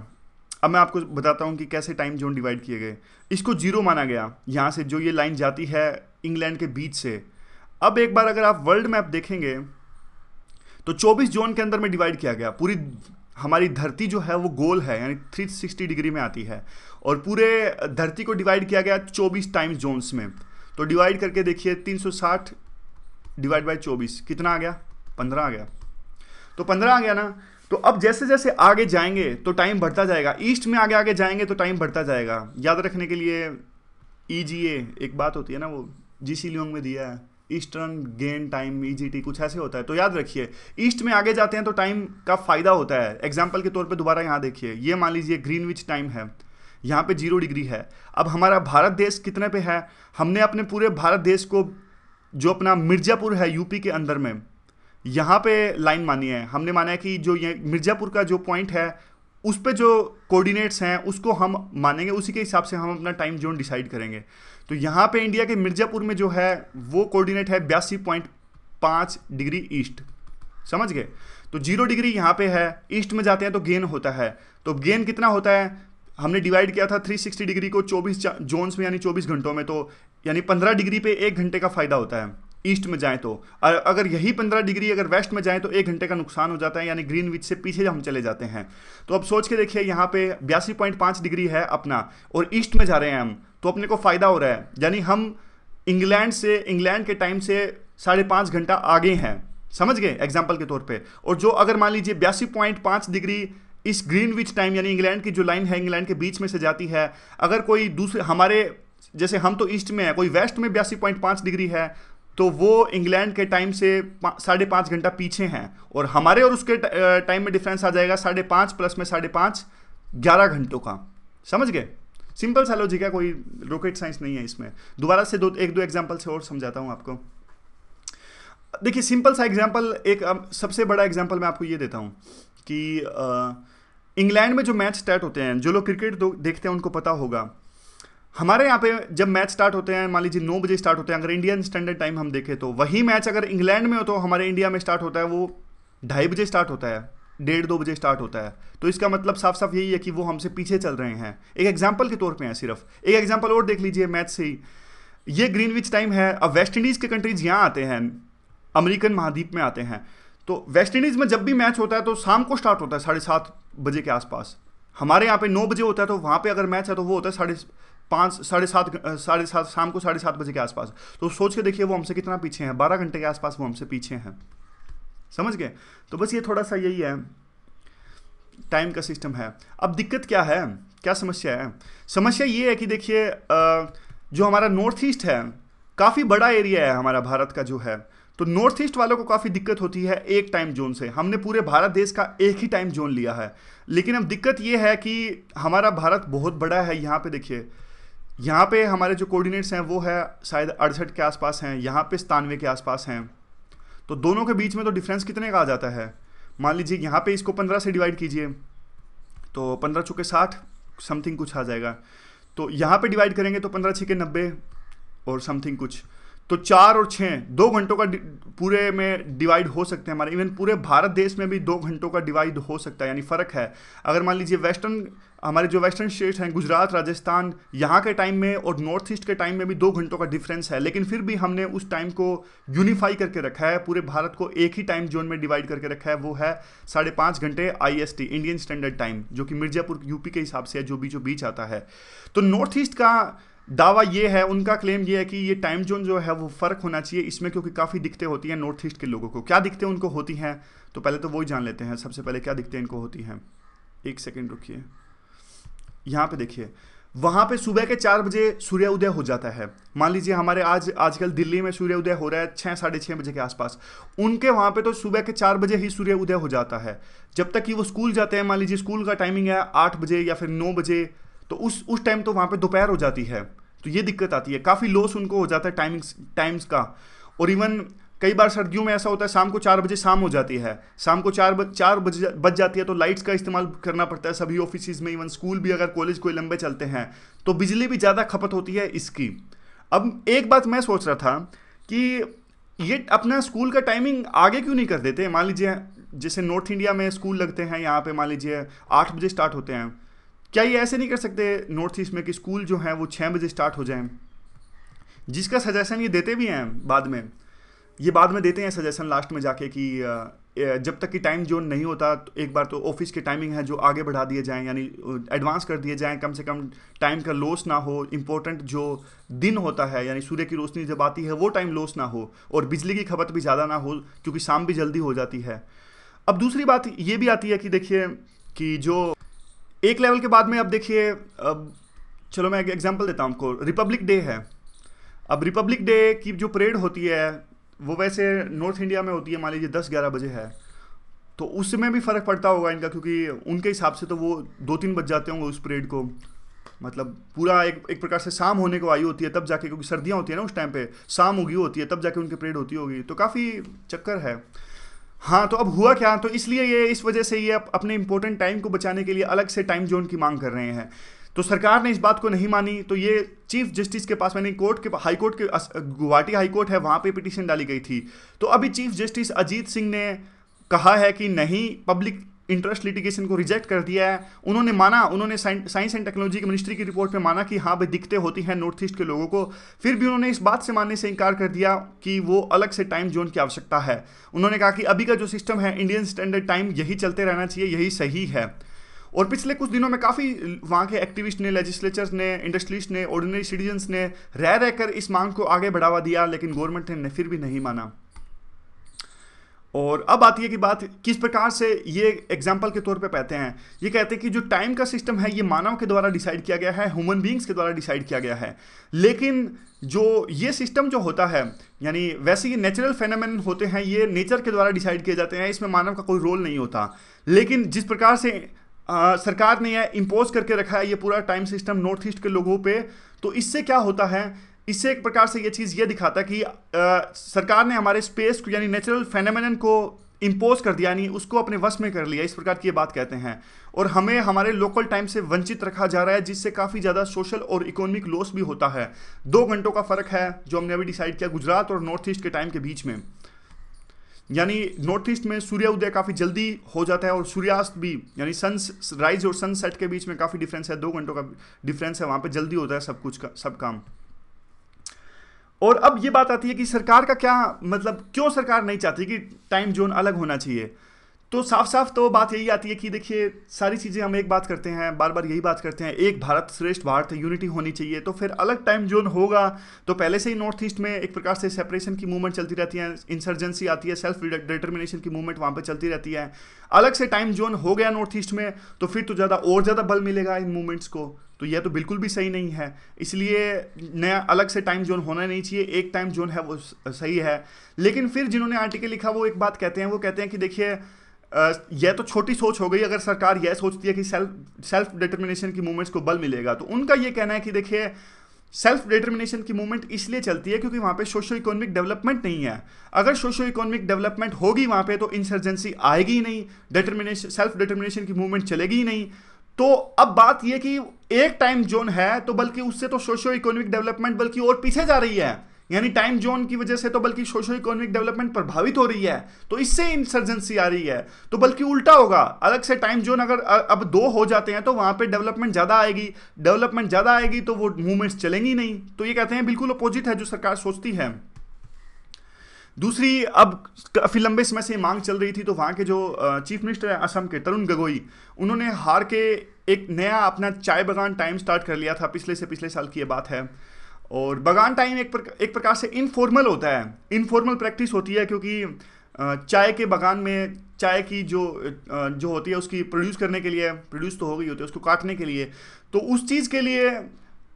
अब मैं आपको बताता हूँ कि कैसे टाइम जोन डिवाइड किए गए। इसको जीरो माना गया यहाँ से, जो ये लाइन जाती है इंग्लैंड के बीच से। अब एक बार अगर आप वर्ल्ड मैप देखेंगे तो 24 जोन के अंदर में डिवाइड किया गया। पूरी हमारी धरती जो है वो गोल है, यानी 360 डिग्री में आती है, और पूरे धरती को डिवाइड किया गया 24 टाइम जोन्स में। तो डिवाइड करके देखिए 360 डिवाइड बाई 24 कितना आ गया, 15 आ गया। तो 15 आ गया ना। तो अब जैसे जैसे आगे जाएंगे तो टाइम बढ़ता जाएगा, ईस्ट में आगे आगे जाएंगे तो टाइम बढ़ता जाएगा। याद रखने के लिए EGA एक बात होती है ना, वो GC लियोंग में दिया है, ईस्टर्न गेन टाइम, EGT कुछ ऐसे होता है। तो याद रखिए ईस्ट में आगे जाते हैं तो टाइम का फायदा होता है। एग्जाम्पल के तौर पे दोबारा यहाँ देखिए, ये मान लीजिए ग्रीनविच टाइम है, यहाँ पे 0 डिग्री है। अब हमारा भारत देश कितने पे है, हमने अपने पूरे भारत देश को जो अपना मिर्ज़ापुर है यूपी के अंदर में, यहाँ पे लाइन मानी है। हमने माना है कि जो ये मिर्ज़ापुर का जो पॉइंट है उस पे जो कोऑर्डिनेट्स हैं उसको हम मानेंगे, उसी के हिसाब से हम अपना टाइम जोन डिसाइड करेंगे। तो यहाँ पे इंडिया के मिर्ज़ापुर में जो है वो कोऑर्डिनेट है 82.5 डिग्री ईस्ट, समझ गए। तो 0 डिग्री यहाँ पे है, ईस्ट में जाते हैं तो गेन होता है। तो गेन कितना होता है, हमने डिवाइड किया था 360 डिग्री को 24 जोन्स में, यानी 24 घंटों में। तो यानी 15 डिग्री पे 1 घंटे का फायदा होता है ईस्ट में जाएं तो। अगर यही 15 डिग्री अगर वेस्ट में जाएं तो 1 घंटे का नुकसान हो जाता है, यानी ग्रीनविच से पीछे हम चले जाते हैं। तो अब सोच के देखिए, यहाँ पे 82.5 डिग्री है अपना और ईस्ट में जा रहे हैं हम, तो अपने को फायदा हो रहा है, यानी हम इंग्लैंड के टाइम से 5.5 घंटा आगे हैं, समझ गए एग्जाम्पल के तौर पर। और जो अगर मान लीजिए 82.5 डिग्री इस ग्रीनविच टाइम यानी इंग्लैंड की जो लाइन है इंग्लैंड के बीच में से जाती है, अगर कोई दूसरे हमारे जैसे हम तो ईस्ट में है, कोई वेस्ट में 82.5 डिग्री है, तो वो इंग्लैंड के टाइम से 5.5 घंटा पीछे हैं, और हमारे और उसके टाइम में डिफरेंस आ जाएगा 5.5 प्लस में 5.5 11 घंटों का, समझ गए। सिंपल सा लॉजिक है, कोई रॉकेट साइंस नहीं है इसमें। दोबारा से एक दो एग्जांपल से और समझाता हूं आपको। देखिए सिंपल सा एग्जांपल, एक सबसे बड़ा एग्जांपल मैं आपको ये देता हूं कि इंग्लैंड में जो मैच स्टार्ट होते हैं, जो लोग क्रिकेट देखते हैं उनको पता होगा, हमारे यहाँ पे जब मैच स्टार्ट होते हैं मान लीजिए 9 बजे स्टार्ट होते हैं, अगर इंडियन स्टैंडर्ड टाइम हम देखें तो वही मैच अगर इंग्लैंड में हो तो हमारे इंडिया में स्टार्ट होता है वो 2:30 बजे स्टार्ट होता है, 1:30-2 बजे स्टार्ट होता है। तो इसका मतलब साफ साफ यही है कि वो हमसे पीछे चल रहे हैं। एक एग्जाम्पल के तौर पर है, सिर्फ एक एग्जाम्पल और देख लीजिए मैच से ही। ये ग्रीनविच टाइम है। अब वेस्ट इंडीज़ के कंट्रीज यहाँ आते हैं, अमेरिकन महाद्वीप में आते हैं, तो वेस्ट इंडीज़ में जब भी मैच होता है तो शाम को स्टार्ट होता है 7:30 बजे के आसपास। हमारे यहाँ पे 9 बजे होता है, तो वहाँ पे अगर मैच है तो वो होता है 7:30 शाम को 7:30 बजे के आसपास। तो सोच के देखिए वो हमसे कितना पीछे हैं, 12 घंटे के आसपास वो हमसे पीछे हैं, समझ गए। तो बस ये थोड़ा सा यही है, टाइम का सिस्टम है। अब दिक्कत क्या है, क्या समस्या है? समस्या ये है कि देखिए जो हमारा नॉर्थ ईस्ट है, काफ़ी बड़ा एरिया है हमारा भारत का जो है, तो नॉर्थ ईस्ट वालों को काफ़ी दिक्कत होती है एक टाइम जोन से। हमने पूरे भारत देश का एक ही टाइम जोन लिया है, लेकिन अब दिक्कत ये है कि हमारा भारत बहुत बड़ा है। यहाँ पे देखिए, यहाँ पे हमारे जो कोऑर्डिनेट्स हैं वो है शायद 68 के आसपास हैं, यहाँ पे 97 के आसपास हैं। तो दोनों के बीच में तो डिफरेंस कितने का आ जाता है, मान लीजिए यहाँ पे इसको 15 से डिवाइड कीजिए तो 15 चौके 60 समथिंग कुछ आ जाएगा। तो यहाँ पे डिवाइड करेंगे तो 15 छक्के 90 और समथिंग कुछ, तो 4 और 6 2 घंटों का पूरे में डिवाइड हो सकते हैं हमारे। इवन पूरे भारत देश में भी 2 घंटों का डिवाइड हो सकता है, यानी फ़र्क है। अगर मान लीजिए हमारे जो वेस्टर्न स्टेट्स हैं, गुजरात, राजस्थान, यहाँ के टाइम में और नॉर्थ ईस्ट के टाइम में भी 2 घंटों का डिफरेंस है, लेकिन फिर भी हमने उस टाइम को यूनिफाई करके रखा है, पूरे भारत को एक ही टाइम जोन में डिवाइड करके रखा है। वो है 5.5 घंटे IST, इंडियन स्टैंडर्ड टाइम, जो कि मिर्ज़ापुर यूपी के हिसाब से है, जो बीच आता है। तो नॉर्थ ईस्ट का दावा ये है, उनका क्लेम ये है कि ये टाइम जोन जो है वो फ़र्क होना चाहिए इसमें, क्योंकि काफ़ी दिक्कतें होती हैं नॉर्थ ईस्ट के लोगों को। क्या दिक्कतें उनको होती हैं, तो पहले तो वही जान लेते हैं। सबसे पहले क्या दिक्कतें इनको होती हैं, एक सेकेंड रुकिए। यहाँ पे देखिए, वहाँ पे सुबह के 4 बजे सूर्योदय हो जाता है। मान लीजिए हमारे आजकल दिल्ली में सूर्योदय हो रहा है 6 साढ़े 6 बजे के आसपास, उनके वहाँ पे तो सुबह के 4 बजे ही सूर्योदय हो जाता है। जब तक कि वो स्कूल जाते हैं, मान लीजिए स्कूल का टाइमिंग है 8 बजे या फिर 9 बजे, तो उस टाइम तो वहाँ पे दोपहर हो जाती है। तो ये दिक्कत आती है, काफ़ी लॉस उनको हो जाता है टाइम्स का। और इवन कई बार सर्दियों में ऐसा होता है शाम को 4 बजे शाम हो जाती है, शाम को 4 बज जाती है, तो लाइट्स का इस्तेमाल करना पड़ता है सभी ऑफिस में। इवन स्कूल भी, अगर कॉलेज कोई लंबे चलते हैं तो बिजली भी ज़्यादा खपत होती है इसकी। अब एक बात मैं सोच रहा था कि ये अपना स्कूल का टाइमिंग आगे क्यों नहीं कर देते। मान लीजिए जैसे नॉर्थ इंडिया में स्कूल लगते हैं, यहाँ पे मान लीजिए 8 बजे स्टार्ट होते हैं, क्या ये ऐसे नहीं कर सकते नॉर्थ ईस्ट में कि स्कूल जो है वो 6 बजे स्टार्ट हो जाएं? जिसका सजेशन ये देते भी हैं बाद में, ये बाद में देते हैं सजेशन लास्ट में जाके कि जब तक कि टाइम जोन नहीं होता तो एक बार तो ऑफिस के टाइमिंग है जो आगे बढ़ा दिए जाएं, यानी एडवांस कर दिए जाएं, कम से कम टाइम का लॉस ना हो। इंपॉर्टेंट जो दिन होता है यानी सूर्य की रोशनी जब आती है वो टाइम लॉस ना हो, और बिजली की खपत भी ज़्यादा ना हो क्योंकि शाम भी जल्दी हो जाती है। अब दूसरी बात ये भी आती है कि देखिए कि जो एक लेवल के बाद में, अब देखिए, अब चलो मैं एक एग्जांपल देता हूँ आपको। रिपब्लिक डे है। अब रिपब्लिक डे की जो परेड होती है वो वैसे नॉर्थ इंडिया में होती है, मान लीजिए 10-11 बजे है, तो उसमें भी फ़र्क पड़ता होगा इनका, क्योंकि उनके हिसाब से तो वो 2-3 बज जाते होंगे उस परेड को। मतलब पूरा एक प्रकार से शाम होने को आई होती है तब जाके, क्योंकि सर्दियाँ होती है ना उस टाइम पे, शाम उगी होती है तब जाके उनकी परेड होती होगी, तो काफ़ी चक्कर है। हाँ, तो अब हुआ क्या, तो इसलिए ये इस वजह से ये अपने इंपॉर्टेंट टाइम को बचाने के लिए अलग से टाइम जोन की मांग कर रहे हैं। तो सरकार ने इस बात को नहीं मानी, तो ये चीफ जस्टिस के पास, मैंने कोर्ट के हाई कोर्ट के गुवाहाटी हाई कोर्ट है वहाँ पे पिटीशन डाली गई थी। तो अभी चीफ जस्टिस अजीत सिंह ने कहा है कि नहीं, पब्लिक इंटरेस्ट लिटिगेशन को रिजेक्ट कर दिया है। उन्होंने माना, उन्होंने साइंस एंड टेक्नोलॉजी की मिनिस्ट्री की रिपोर्ट में माना कि हाँ भाई दिक्कतें होती हैं नॉर्थ ईस्ट के लोगों को, फिर भी उन्होंने इस बात से मानने से इनकार कर दिया कि वो अलग से टाइम जोन की आवश्यकता है। उन्होंने कहा कि अभी का जो सिस्टम है इंडियन स्टैंडर्ड टाइम, यही चलते रहना चाहिए, यही सही है। और पिछले कुछ दिनों में काफ़ी वहाँ के एक्टिविस्ट ने, लेजिस्लेचर्स ने, इंडस्ट्रियलिस्ट ने, ऑर्डिनरी सिटीजन्स ने रह रहकर इस मांग को आगे बढ़ावा दिया, लेकिन गवर्नमेंट ने फिर भी नहीं माना। और अब आती है कि बात किस प्रकार से ये एग्जाम्पल के तौर पे कहते हैं। ये कहते हैं कि जो टाइम का सिस्टम है ये मानव के द्वारा डिसाइड किया गया है, ह्यूमन बींग्स के द्वारा डिसाइड किया गया है, लेकिन जो ये सिस्टम जो होता है, यानी वैसे ये नेचुरल फेनोमेनन होते हैं, ये नेचर के द्वारा डिसाइड किए जाते हैं, इसमें मानव का कोई रोल नहीं होता। लेकिन जिस प्रकार से सरकार ने यह इम्पोज करके रखा है ये पूरा टाइम सिस्टम नॉर्थ ईस्ट के लोगों पे, तो इससे क्या होता है, इससे एक प्रकार से ये चीज़ ये दिखाता है कि सरकार ने हमारे स्पेस को यानी नेचुरल फेनोमेनन को इम्पोज कर दिया, यानी उसको अपने वश में कर लिया, इस प्रकार की ये बात कहते हैं। और हमें हमारे लोकल टाइम से वंचित रखा जा रहा है, जिससे काफ़ी ज़्यादा सोशल और इकोनॉमिक लॉस भी होता है। 2 घंटों का फ़र्क है जो हमने अभी डिसाइड किया गुजरात और नॉर्थ ईस्ट के टाइम के बीच में, यानी नॉर्थ ईस्ट में सूर्योदय काफ़ी जल्दी हो जाता है और सूर्यास्त भी, यानी सन राइज और सनसेट के बीच में काफ़ी डिफरेंस है, 2 घंटों का डिफरेंस है, वहाँ पे जल्दी होता है सब कुछ का सब काम। और अब ये बात आती है कि सरकार का क्या मतलब, क्यों सरकार नहीं चाहती कि टाइम जोन अलग होना चाहिए। तो साफ साफ तो बात यही आती है कि देखिए सारी चीज़ें हम एक बात करते हैं, बार बार यही बात करते हैं, एक भारत श्रेष्ठ भारत, यूनिटी होनी चाहिए। तो फिर अलग टाइम जोन होगा तो पहले से ही नॉर्थ ईस्ट में एक प्रकार से सेपरेशन की मूवमेंट चलती रहती है, इंसर्जेंसी आती है, सेल्फ डिटर्मिनेशन की मूवमेंट वहाँ पे चलती रहती है। अलग से टाइम जोन हो गया नॉर्थ ईस्ट में तो फिर तो ज़्यादा बल मिलेगा इन मूवमेंट्स को, तो यह तो बिल्कुल भी सही नहीं है। इसलिए नया अलग से टाइम जोन होना नहीं चाहिए, एक टाइम जोन है वो सही है। लेकिन फिर जिन्होंने आर्टिकल लिखा वो एक बात कहते हैं, वो कहते हैं कि देखिए यह तो छोटी सोच हो गई अगर सरकार यह सोचती है कि सेल्फ डिटर्मिनेशन की मूवमेंट्स को बल मिलेगा। तो उनका यह कहना है कि देखिए सेल्फ डिटर्मिनेशन की मूवमेंट इसलिए चलती है क्योंकि वहाँ पे सोशो इकोनॉमिक डेवलपमेंट नहीं है। अगर सोशो इकोनॉमिक डेवलपमेंट होगी वहाँ पे तो इंसर्जेंसी आएगी ही नहीं, सेल्फ डिटर्मिनेशन की मूवमेंट चलेगी ही नहीं। तो अब बात यह कि एक टाइम जोन है तो बल्कि उससे तो सोशो इकोनॉमिक डेवलपमेंट बल्कि और पीछे जा रही है, यानी टाइम जोन की वजह से तो बल्कि सोशो इकोनॉमिक डेवलपमेंट प्रभावित हो रही है, तो इससे इंसर्जेंसी आ रही है। तो बल्कि उल्टा होगा, अलग से टाइम जोन अगर अब 2 हो जाते हैं तो वहां पे डेवलपमेंट ज़्यादा आएगी तो वो मूवमेंट्स चलेंगी नहीं। तो ये कहते हैं बिल्कुल अपोजिट है जो सरकार सोचती है। दूसरी, अब काफ़ी लंबे समय से मांग चल रही थी, तो वहाँ के जो चीफ मिनिस्टर है असम के तरुण गोगोई, उन्होंने हार के एक नया अपना चाय बगान टाइम स्टार्ट कर लिया था, पिछले साल की ये बात है। और बगान टाइम एक प्रकार से इनफॉर्मल होता है, इनफॉर्मल प्रैक्टिस होती है, क्योंकि चाय के बगान में चाय की जो होती है उसकी प्रोड्यूस करने के लिए, प्रोड्यूस तो हो गई होती है, उसको काटने के लिए, तो उस चीज़ के लिए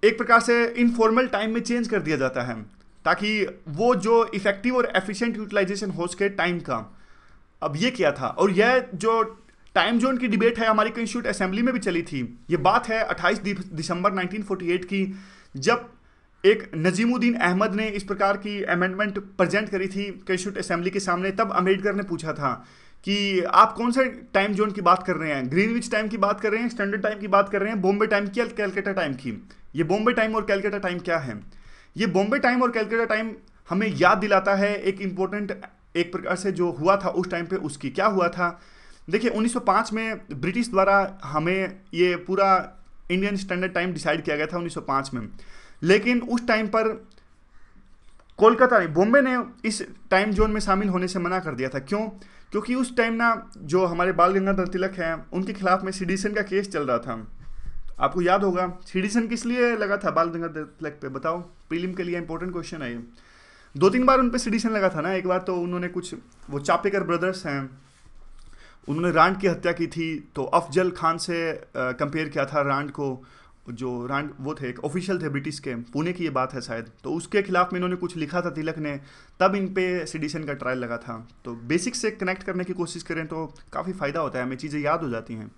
एक प्रकार से इनफॉर्मल टाइम में चेंज कर दिया जाता है ताकि वो जो इफेक्टिव और एफिशिएंट यूटिलाइजेशन हो सके टाइम का। अब ये किया था, और यह जो टाइम जोन की डिबेट है हमारी कॉन्स्टिट्यूंट असेंबली में भी चली थी। ये बात है 28 दिसंबर 1948 की, जब एक नजीमुद्दीन अहमद ने इस प्रकार की अमेंडमेंट प्रेजेंट करी थी कॉन्स्टिट्यूंट असेंबली के सामने। तब अम्बेडकर ने पूछा था कि आप कौन से टाइम जोन की बात कर रहे हैं, ग्रीनविच टाइम की बात कर रहे हैं, स्टैंडर्ड टाइम की बात कर रहे हैं, बॉम्बे टाइम की या कैलकाटा टाइम की। ये बॉम्बे टाइम और कैलकाटा टाइम क्या है? ये बॉम्बे टाइम और कैलकाटा टाइम हमें याद दिलाता है एक इम्पोर्टेंट, एक प्रकार से जो हुआ था उस टाइम पे, उसकी क्या हुआ था। देखिए 1905 में ब्रिटिश द्वारा हमें ये पूरा इंडियन स्टैंडर्ड टाइम डिसाइड किया गया था 1905 में, लेकिन उस टाइम पर कोलकाता नहीं, बॉम्बे ने इस टाइम जोन में शामिल होने से मना कर दिया था। क्यों? क्योंकि उस टाइम ना जो हमारे बाल गंगाधर तिलक हैं उनके खिलाफ में सेडिशन का केस चल रहा था। आपको याद होगा सेडिशन किस लिए लगा था बाल गंगाधर तिलक पे, बताओ? प्रीलिम के लिए इंपॉर्टेंट क्वेश्चन है ये। 2-3 बार उन पे सेडिशन लगा था ना। एक बार तो उन्होंने कुछ, वो चापेकर ब्रदर्स हैं, उन्होंने रांड की हत्या की थी, तो अफजल खान से कंपेयर किया था रांड को। जो रांड वो थे, एक ऑफिशियल थे ब्रिटिश के, पुणे की ये बात है शायद, तो उसके खिलाफ में इन्होंने कुछ लिखा था तिलक ने, तब इन पे सेडिशन का ट्रायल लगा था। तो बेसिक से कनेक्ट करने की कोशिश करें तो काफ़ी फ़ायदा होता है, हमें चीज़ें याद हो जाती हैं।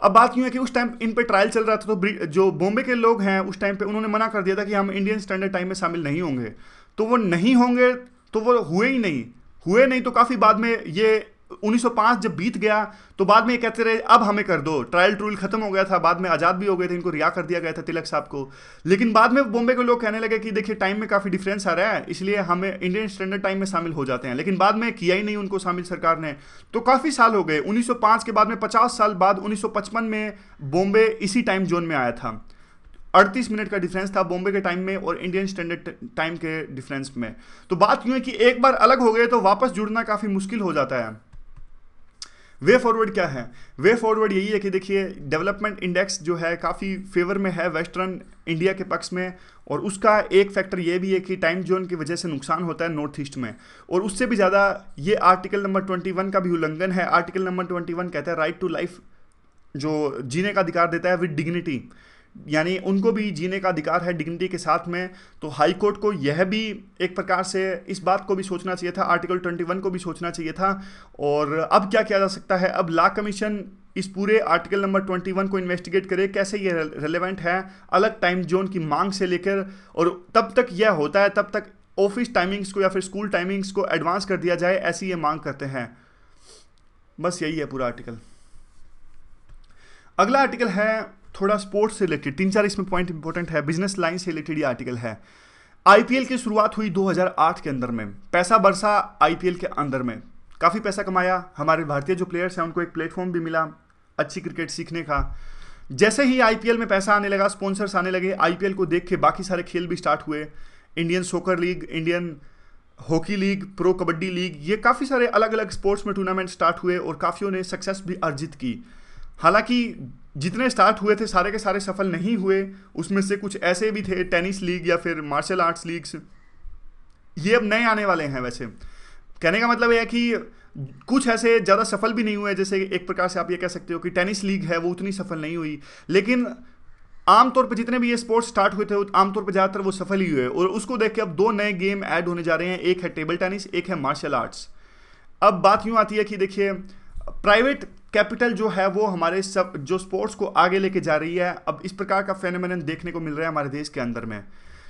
अब बात यूँ है कि उस टाइम इन पे ट्रायल चल रहा था, तो जो बॉम्बे के लोग हैं उस टाइम पे उन्होंने मना कर दिया था कि हम इंडियन स्टैंडर्ड टाइम में शामिल नहीं होंगे। तो वो नहीं होंगे तो वो हुए नहीं तो काफ़ी बाद में ये 1905 जब बीत गया तो बाद में ये कहते रहे अब हमें कर दो, ट्रायल ट्रूल खत्म हो गया था, बाद में आज़ाद भी हो गए थे, इनको रिहा कर दिया गया था तिलक साहब को। लेकिन बाद में बॉम्बे के लोग कहने लगे कि देखिए टाइम में काफ़ी डिफरेंस आ रहा है, इसलिए हमें इंडियन स्टैंडर्ड टाइम में शामिल हो जाते हैं। लेकिन बाद में किया ही नहीं उनको शामिल सरकार ने। तो काफ़ी साल हो गए, 1905 के बाद में 50 साल बाद 1955 में बॉम्बे इसी टाइम जोन में आया था। 38 मिनट का डिफरेंस था बॉम्बे के टाइम में और इंडियन स्टैंडर्ड टाइम के डिफरेंस में। तो बात यूँ है कि एक बार अलग हो गए तो वापस जुड़ना काफ़ी मुश्किल हो जाता है। वे फॉरवर्ड क्या है? वे फॉरवर्ड यही है कि देखिए डेवलपमेंट इंडेक्स जो है काफ़ी फेवर में है वेस्टर्न इंडिया के पक्ष में, और उसका एक फैक्टर ये भी है कि टाइम जोन की वजह से नुकसान होता है नॉर्थ ईस्ट में। और उससे भी ज़्यादा ये आर्टिकल नंबर 21 का भी उल्लंघन है। आर्टिकल नंबर 21 कहता है राइट टू लाइफ, जो जीने का अधिकार देता है विद डिग्निटी, यानी उनको भी जीने का अधिकार है डिग्निटी के साथ में। तो हाई कोर्ट को यह भी एक प्रकार से इस बात को भी सोचना चाहिए था, आर्टिकल 21 को भी सोचना चाहिए था। और अब क्या किया जा सकता है? अब लॉ कमीशन इस पूरे आर्टिकल नंबर 21 को इन्वेस्टिगेट करे, कैसे ये रेलेवेंट है अलग टाइम जोन की मांग से लेकर, और तब तक यह होता है तब तक ऑफिस टाइमिंग्स को या फिर स्कूल टाइमिंग्स को एडवांस कर दिया जाए, ऐसी ये मांग करते हैं। बस यही है पूरा आर्टिकल। अगला आर्टिकल है थोड़ा स्पोर्ट्स से रिलेटेड, 3-4 इसमें पॉइंट इंपॉर्टेंट है, बिजनेस लाइन से रिलेटेड ये आर्टिकल है। आईपीएल की शुरुआत हुई 2008 के अंदर में, पैसा बरसा आईपीएल के अंदर में, काफ़ी पैसा कमाया। हमारे भारतीय जो प्लेयर्स हैं उनको एक प्लेटफॉर्म भी मिला अच्छी क्रिकेट सीखने का। जैसे ही आईपीएल में पैसा आने लगा, स्पॉन्सर्स आने लगे, आईपीएल को देख के बाकी सारे खेल भी स्टार्ट हुए। Indian soccer league, Indian hockey league, pro kabaddi league, ये काफ़ी सारे अलग अलग स्पोर्ट्स में टूर्नामेंट स्टार्ट हुए और काफ़ियों ने सक्सेस भी अर्जित की। हालांकि जितने स्टार्ट हुए थे सारे के सारे सफल नहीं हुए, उसमें से कुछ ऐसे भी थे, टेनिस लीग या फिर मार्शल आर्ट्स लीग्स, ये अब नए आने वाले हैं। वैसे कहने का मतलब यह है कि कुछ ऐसे ज़्यादा सफल भी नहीं हुए, जैसे एक प्रकार से आप ये कह सकते हो कि टेनिस लीग है वो उतनी सफल नहीं हुई। लेकिन आमतौर पर जितने भी ये स्पोर्ट्स स्टार्ट हुए थे आमतौर पर ज़्यादातर वो सफल ही हुए, और उसको देख के अब 2 नए गेम ऐड होने जा रहे हैं, एक है टेबल टेनिस, एक है मार्शल आर्ट्स। अब बात यूँ आती है कि देखिए प्राइवेट कैपिटल जो है वो हमारे सब जो स्पोर्ट्स को आगे लेके जा रही है। अब इस प्रकार का फेनोमेनन देखने को मिल रहा है हमारे देश के अंदर में,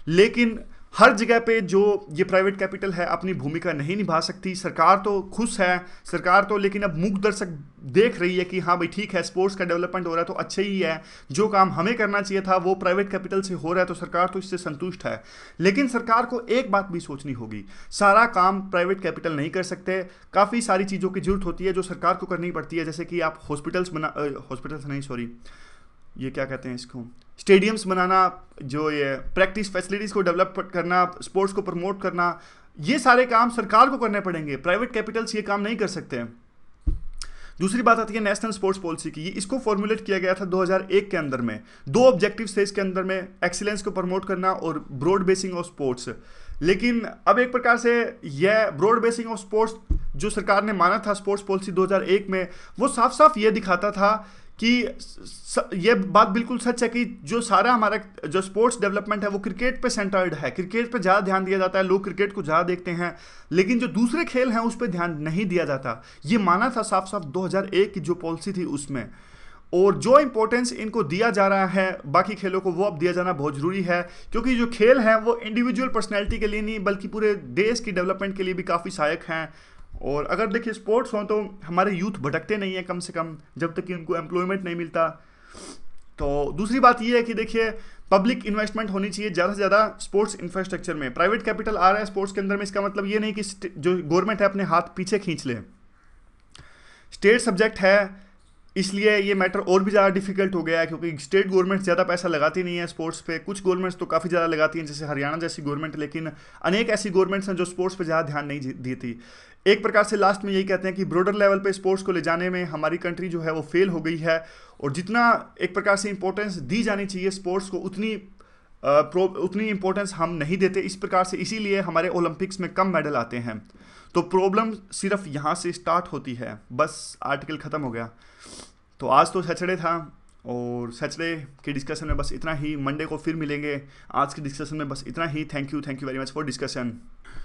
लेकिन हर जगह पे जो ये प्राइवेट कैपिटल है अपनी भूमिका नहीं निभा सकती। सरकार तो खुश है, सरकार तो लेकिन अब मूक दर्शक देख रही है कि हाँ भाई ठीक है, स्पोर्ट्स का डेवलपमेंट हो रहा है तो अच्छे ही है, जो काम हमें करना चाहिए था वो प्राइवेट कैपिटल से हो रहा है, तो सरकार तो इससे संतुष्ट है। लेकिन सरकार को एक बात भी सोचनी होगी, सारा काम प्राइवेट कैपिटल नहीं कर सकते, काफ़ी सारी चीज़ों की जरूरत होती है जो सरकार को करनी पड़ती है। जैसे कि आप ये क्या कहते हैं इसको, स्टेडियम्स बनाना, जो ये प्रैक्टिस फैसिलिटीज़ को डेवलप करना, स्पोर्ट्स को प्रमोट करना, ये सारे काम सरकार को करने पड़ेंगे, प्राइवेट कैपिटल्स ये काम नहीं कर सकते। दूसरी बात आती है नेशनल स्पोर्ट्स पॉलिसी की। इसको फॉर्मुलेट किया गया था 2001 के अंदर में। 2 ऑब्जेक्टिव्स थे इसके अंदर में, एक्सीलेंस को प्रमोट करना और ब्रॉड बेसिंग ऑफ स्पोर्ट्स। लेकिन अब एक प्रकार से यह ब्रॉड बेसिंग ऑफ स्पोर्ट्स जो सरकार ने माना था स्पोर्ट्स पॉलिसी 2001 में, वो साफ साफ ये दिखाता था कि ये बात बिल्कुल सच है कि जो सारा हमारा जो स्पोर्ट्स डेवलपमेंट है वो क्रिकेट पे सेंटर्ड है, क्रिकेट पे ज़्यादा ध्यान दिया जाता है, लोग क्रिकेट को ज़्यादा देखते हैं, लेकिन जो दूसरे खेल हैं उस पर ध्यान नहीं दिया जाता। ये माना था साफ साफ 2001 की जो पॉलिसी थी उसमें। और जो इंपॉर्टेंस इनको दिया जा रहा है बाकी खेलों को, वो अब दिया जाना बहुत ज़रूरी है, क्योंकि जो खेल हैं वो इंडिविजुअल पर्सनैलिटी के लिए नहीं बल्कि पूरे देश की डेवलपमेंट के लिए भी काफ़ी सहायक हैं। और अगर देखिए स्पोर्ट्स हो तो हमारे यूथ भटकते नहीं है कम से कम, जब तक कि उनको एम्प्लॉयमेंट नहीं मिलता। तो दूसरी बात ये है कि देखिए पब्लिक इन्वेस्टमेंट होनी चाहिए ज़्यादा से ज़्यादा स्पोर्ट्स इंफ्रास्ट्रक्चर में। प्राइवेट कैपिटल आ रहा है स्पोर्ट्स के अंदर में, इसका मतलब ये नहीं कि जो गवर्नमेंट है अपने हाथ पीछे खींच ले। स्टेट सब्जेक्ट है इसलिए ये मैटर और भी ज़्यादा डिफिकल्ट हो गया है, क्योंकि स्टेट गवर्नमेंट ज़्यादा पैसा लगाती नहीं है स्पोर्ट्स पे। कुछ गवर्नमेंट्स तो काफ़ी ज़्यादा लगाती हैं, जैसे हरियाणा जैसी गवर्नमेंट, लेकिन अनेक ऐसी गवर्नमेंट्स हैं जो स्पोर्ट्स पे ज़्यादा ध्यान नहीं देती। एक प्रकार से लास्ट में यही कहते हैं कि ब्रॉडर लेवल पे स्पोर्ट्स को ले जाने में हमारी कंट्री जो है वो फेल हो गई है, और जितना एक प्रकार से इंपॉर्टेंस दी जानी चाहिए स्पोर्ट्स को, उतनी इंपॉर्टेंस हम नहीं देते इस प्रकार से, इसीलिए हमारे ओलंपिक्स में कम मेडल आते हैं। तो प्रॉब्लम सिर्फ यहाँ से स्टार्ट होती है। बस आर्टिकल ख़त्म हो गया। तो आज तो सैटरडे था, और सैटरडे के डिस्कशन में बस इतना ही। मंडे को फिर मिलेंगे। आज के डिस्कशन में बस इतना ही। Thank you very much for discussion.